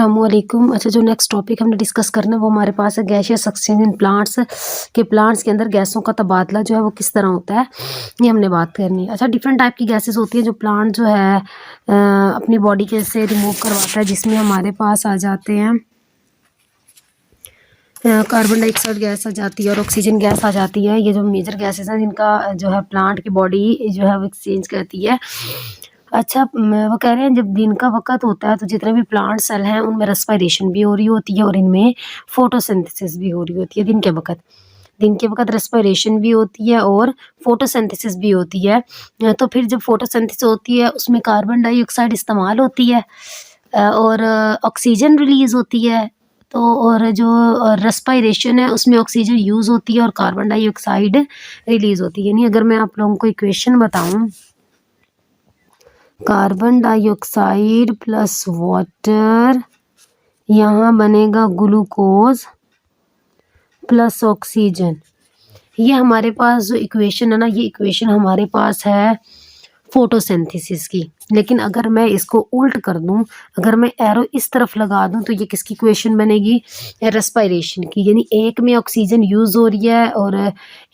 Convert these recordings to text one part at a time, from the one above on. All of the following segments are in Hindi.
अस्सलामुअलैकुम। अच्छा, जो नेक्स्ट टॉपिक हमने डिस्कस करना है वो हमारे पास है गैसियस एक्सचेंज इन प्लांट्स के प्लांट्स के अंदर गैसों का तबादला जो है वो किस तरह होता है, ये हमने बात करनी है। अच्छा, डिफरेंट टाइप की गैसेस होती हैं जो प्लांट जो है अपनी बॉडी के से रिमूव करवाता है, जिसमें हमारे पास आ जाते हैं कार्बन डाइऑक्साइड गैस आ जाती है और ऑक्सीजन गैस आ जाती है। ये जो मेजर गैसेस हैं जिनका जो है प्लांट की बॉडी जो है वो एक्सचेंज करती है। अच्छा, वो कह रहे हैं जब दिन का वक़्त होता है तो जितने भी प्लांट सेल हैं उनमें रेस्पिरेशन भी हो रही होती है और इनमें फोटोसिंथेसिस भी हो रही होती है दिन के वक़्त। दिन के वक़्त रेस्पिरेशन भी होती है और फोटोसिंथेसिस भी होती है। तो फिर जब फोटोसिंथेसिस होती है उसमें कार्बन डाइऑक्साइड इस्तेमाल होती है और ऑक्सीजन रिलीज़ होती है। तो और जो रेस्पिरेशन है उसमें ऑक्सीजन यूज़ होती है और कार्बन डाइऑक्साइड रिलीज़ होती है। यानी अगर मैं आप लोगों को इक्वेशन बताऊँ, कार्बन डाइऑक्साइड प्लस वाटर, यहाँ बनेगा ग्लूकोज प्लस ऑक्सीजन। ये हमारे पास जो इक्वेशन है ना, ये इक्वेशन हमारे पास है फोटोसिंथेसिस की। लेकिन अगर मैं इसको उल्ट कर दूं, अगर मैं एरो इस तरफ लगा दूं तो ये किसकी इक्वेशन बनेगी? रेस्पिरेशन की। यानी एक में ऑक्सीजन यूज़ हो रही है और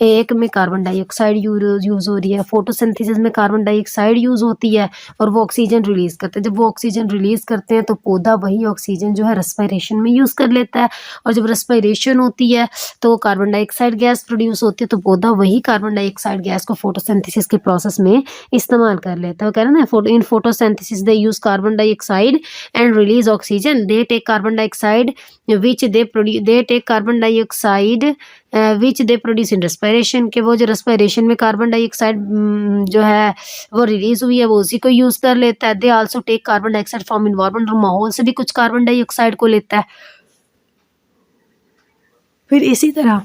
एक में कार्बन डाइऑक्साइड यूज़ हो रही है। फोटोसिंथेसिस में कार्बन डाइऑक्साइड यूज़ होती है और वो ऑक्सीजन रिलीज़ करते हैं। जब वो ऑक्सीजन रिलीज़ करते हैं तो पौधा वही ऑक्सीजन जो है रेस्पिरेशन में यूज़ कर लेता है और जब रेस्पिरेशन होती है तो कार्बन डाइऑक्साइड गैस प्रोड्यूस होती है, तो पौधा वही कार्बन डाइऑक्साइड गैस को फोटोसिंथेसिस के प्रोसेस में इस्तेमाल कर लेता है। वो कह रहे हैं ना, इन photosynthesis they use carbon dioxide and release oxygen. They take carbon dioxide which they produce, they take carbon dioxide which they produce in respiration, के वो जो respiration में कार्बन डाइऑक्साइड जो है वो रिलीज हुई है वो उसी को यूज कर लेता है। They also take carbon dioxide from environment, और माहौल से भी कुछ कार्बन डाइऑक्साइड को लेता है। फिर इसी तरह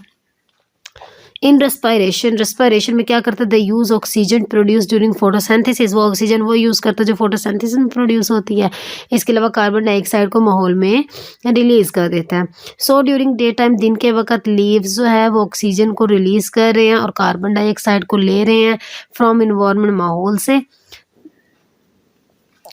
इन रेस्पिरेशन में क्या करते हैं? The use oxygen produce during photosynthesis. वो ऑक्सीजन वो यूज़ करता है जो फोटोसिंथेसिस में प्रोड्यूस होती है। इसके अलावा कार्बन डाइऑक्साइड को माहौल में रिलीज कर देता है। सो ड्यूरिंग डे टाइम, दिन के वक्त लीव्स जो है वो ऑक्सीजन को रिलीज कर रहे हैं और कार्बन डाइऑक्साइड को ले रहे हैं फ्रॉम इन्वायरमेंट, माहौल से।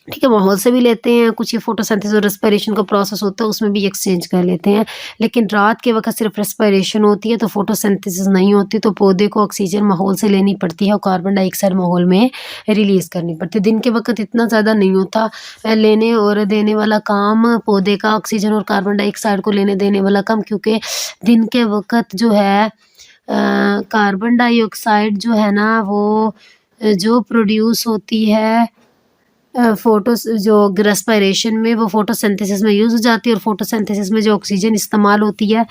ठीक है, माहौल से भी लेते हैं कुछ, ये फोटोसिंथेसिस और रेस्पिरेशन का प्रोसेस होता है उसमें भी एक्सचेंज कर लेते हैं। लेकिन रात के वक्त सिर्फ रेस्पिरेशन होती है तो फोटोसिंथेसिस नहीं होती, तो पौधे को ऑक्सीजन माहौल से लेनी पड़ती है और कार्बन डाइऑक्साइड माहौल में रिलीज करनी पड़ती है। दिन के वक्त इतना ज़्यादा नहीं होता लेने और देने वाला काम पौधे का, ऑक्सीजन और कार्बन डाइऑक्साइड को लेने देने वाला काम, क्योंकि दिन के वक्त जो है कार्बन डाइऑक्साइड जो है ना वो जो प्रोड्यूस होती है जो रेस्पिरेशन में, वो फोटोसिंथेसिस में यूज़ हो जाती है और फोटोसिंथेसिस में जो ऑक्सीजन इस्तेमाल होती है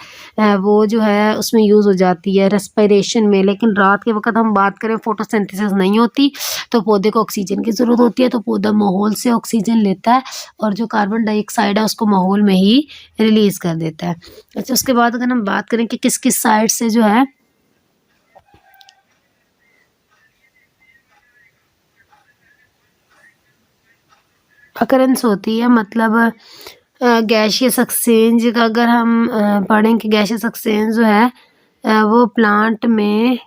वो जो है उसमें यूज़ हो जाती है रेस्पिरेशन में। लेकिन रात के वक्त हम बात करें फोटोसिंथेसिस नहीं होती तो पौधे को ऑक्सीजन की ज़रूरत होती है, तो पौधा माहौल से ऑक्सीजन लेता है और जो कार्बन डाइऑक्साइड है उसको माहौल में ही रिलीज़ कर देता है। अच्छा, उसके बाद अगर हम बात करें कि किस किस साइड से जो है अकरेंस होती है, मतलब गैसियस एक्सचेंज का अगर हम पढ़ें कि गैसियस एक्सचेंज जो है वो प्लांट में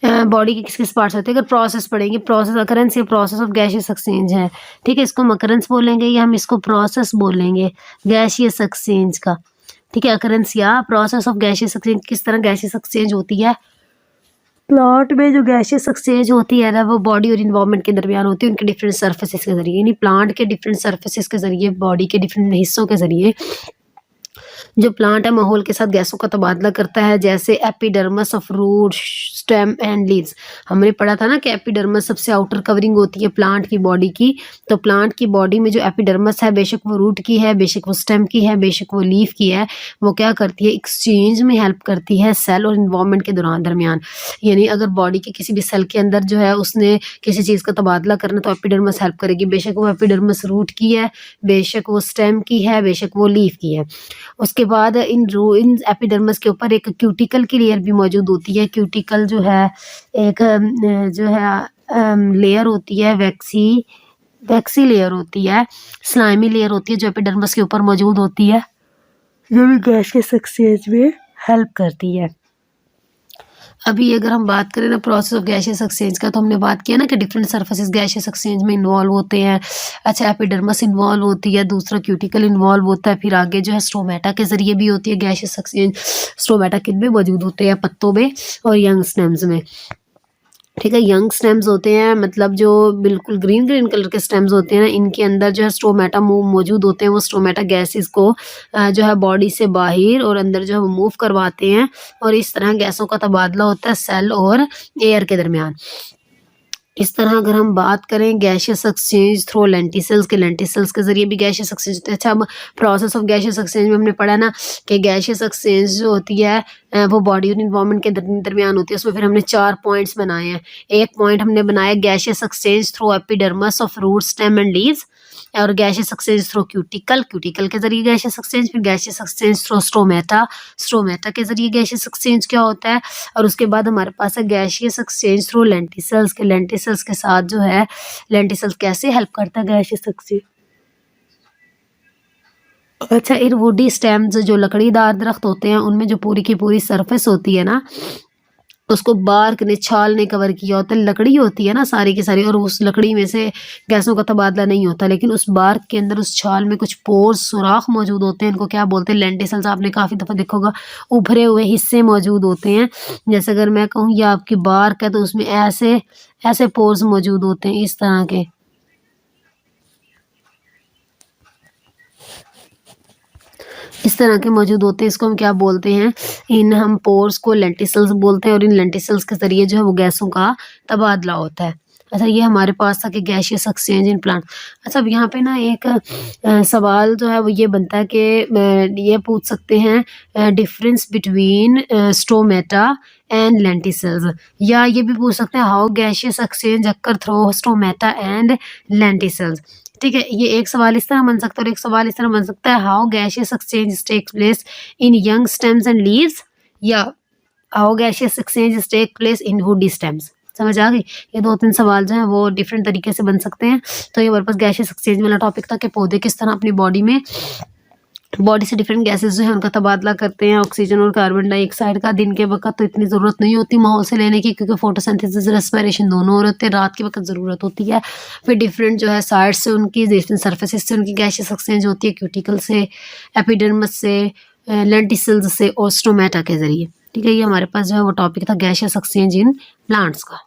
बॉडी के किस किस पार्ट्स होते हैं। अगर प्रोसेस पढ़ेंगे, प्रोसेस अकरेंस या प्रोसेस ऑफ गैसियस एक्सचेंज है। ठीक है, इसको हम अकरेंस बोलेंगे या हम इसको प्रोसेस बोलेंगे गैसियस एक्सचेंज का। ठीक है, अकरेंस या प्रोसेस ऑफ गैसियस एक्सचेंज। किस तरह गैसियस एक्सचेंज होती है प्लांट में? जो गैसियस एक्सचेंज होती है ना वो बॉडी और इन्वायरमेंट के दरमियान होती है, उनके डिफरेंट सर्फेसिस के जरिए, यानी प्लांट के डिफरेंट सर्फेसिस के जरिए, बॉडी के डिफरेंट हिस्सों के जरिए जो प्लांट है माहौल के साथ गैसों का तबादला करता है। जैसे epidermis of root, stem and leaves. हमने पढ़ा था ना कि एपिडर्मस सबसे आउटर कवरिंग होती है प्लांट की बॉडी की। तो प्लांट की बॉडी में जो एपिडर्मस है, बेशक वो रूट की है, बेशक वो स्टेम की है, बेशक वो लीफ की है, वो क्या करती है? एक्सचेंज में हेल्प करती है सेल और इन्वायरमेंट के दरमियान। यानी अगर बॉडी के किसी भी सेल के अंदर जो है उसने किसी चीज़ का तबादला करना तो एपिडर्मस हेल्प करेगी, बेशक वो एपिडर्मस रूट की है, बेशक वो स्टेम की है, बेशक वो लीफ की है। उसके बाद इन एपिडर्मिस के ऊपर एक क्यूटिकल की लेयर भी मौजूद होती है। क्यूटिकल जो है एक जो है लेयर होती है, वैक्सी लेयर होती है, स्लाइमी लेयर होती है जो एपिडर्मिस के ऊपर मौजूद होती है, जो भी गैसियस एक्सचेंज में हेल्प करती है। अभी अगर हम बात करें ना प्रोसेस ऑफ गैसियस एक्सचेंज का, तो हमने बात किया ना कि डिफरेंट सरफेसेस गैसियस एक्सचेंज में इन्वॉल्व होते हैं। अच्छा, एपिडर्मिस इन्वॉल्व होती है, दूसरा क्यूटिकल इन्वॉल्व होता है, फिर आगे जो है स्टोमेटा के जरिए भी होती है गैसियस एक्सचेंज। स्टोमेटा किन में मौजूद होते हैं? पत्तों में और यंग स्टेम्स में। ठीक है, यंग स्टेम्स होते हैं, मतलब जो बिल्कुल ग्रीन ग्रीन कलर के स्टेम्स होते हैं ना, इनके अंदर जो है स्टोमेटा मौजूद होते हैं। वो स्टोमेटा गैसेस को जो है बॉडी से बाहर और अंदर जो है वो मूव करवाते हैं, और इस तरह गैसों का तबादला होता है सेल और एयर के दरमियान। इस तरह अगर हम बात करें गैसियस एक्सचेंज थ्रू लेंटिसल्स के ज़रिए भी गैसियस एक्सचेंज होता है। अच्छा, अब प्रोसेस ऑफ गैसियस एक्सचेंज में हमने पढ़ा ना कि गैसियस एक्सचेंज जो होती है वो बॉडी और इन्वायरमेंट के दरमियान होती है। उसमें फिर हमने 4 पॉइंट्स बनाए हैं। एक पॉइंट हमने बनाया gaseous exchange through epidermis of root stem and leaves, और गैसियस एक्सचेंज थ्रू क्यूटिकल के ज़रिए गैसियस एक्सचेंज, फिर गैसियस एक्सचेंज थ्रू स्ट्रोमेटा के ज़रिए गैसियस एक्सचेंज क्या होता है। और उसके बाद हमारे पास है गैसियस एक्सचेंज थ्रू लेंटिसल्स के साथ जो है लेंटिसल्स कैसे हेल्प करता है गैसियस एक्सचेंज। अच्छा, इरवुडी स्टेम्स जो लकड़ीदार दरख्त होते हैं, उनमें जो पूरी की पूरी सरफेस होती है ना, उसको बार्क ने छाल ने कवर किया होता है। लकड़ी होती है ना सारी की सारी, और उस लकड़ी में से गैसों का तबादला नहीं होता, लेकिन उस बार्क के अंदर उस छाल में कुछ पोर्स सुराख मौजूद होते हैं। इनको क्या बोलते हैं? लेंटिसल्स। आपने काफ़ी दफ़ा देखा होगा उभरे हुए हिस्से मौजूद होते हैं। जैसे अगर मैं कहूँ ये आपकी बार्क है, तो उसमें ऐसे ऐसे पोर्स मौजूद होते हैं इस तरह के। इस तरह के मौजूद होते हैं। इसको हम क्या बोलते हैं? इन हम पोर्स को लेंटिसल्स बोलते हैं, और इन लेंटिसल्स के ज़रिए जो है वो गैसों का तबादला होता है। अच्छा, ये हमारे पास था कि गैसियस एक्सचेंज इन प्लांट। अच्छा, अब यहाँ पे ना एक सवाल जो है वो ये बनता है कि ये पूछ सकते हैं difference between stomata and lenticels, या ये भी पूछ सकते हैं how gaseous exchange occur through stomata and lenticels. ठीक है, ये एक सवाल इस तरह बन सकता है, और एक सवाल इस तरह बन सकता है how gaseous exchange takes place in young stems and leaves, या how gaseous exchange take place in woody stems. समझ आ गई? ये 2-3 सवाल जो हैं वो डिफरेंट तरीके से बन सकते हैं। तो ये हमारे पास गैसियस एक्सचेंज वाला टॉपिक था कि पौधे किस तरह अपनी बॉडी से डिफरेंट गैसेस जो है उनका तबादला करते हैं, ऑक्सीजन और कार्बन डाइऑक्साइड का। दिन के वक्त तो इतनी ज़रूरत नहीं होती माहौल से लेने की, क्योंकि फोटोसिंथेसिस रेस्पिरेशन दोनों हो रहे होते हैं। रात के वक्त ज़रूरत होती है। फिर डिफरेंट जो है साइड से उनकी डिफरेंट सर्फेसिस से उनकी गैसियस एक्सचेंज होती है, क्यूटिकल से, एपिडर्मिस से, लेंटिसल्स से और स्टोमेटा के ज़रिए। ठीक है, ये हमारे पास जो है वो टॉपिक था गैसियस एक्सचेंज इन प्लांट्स का।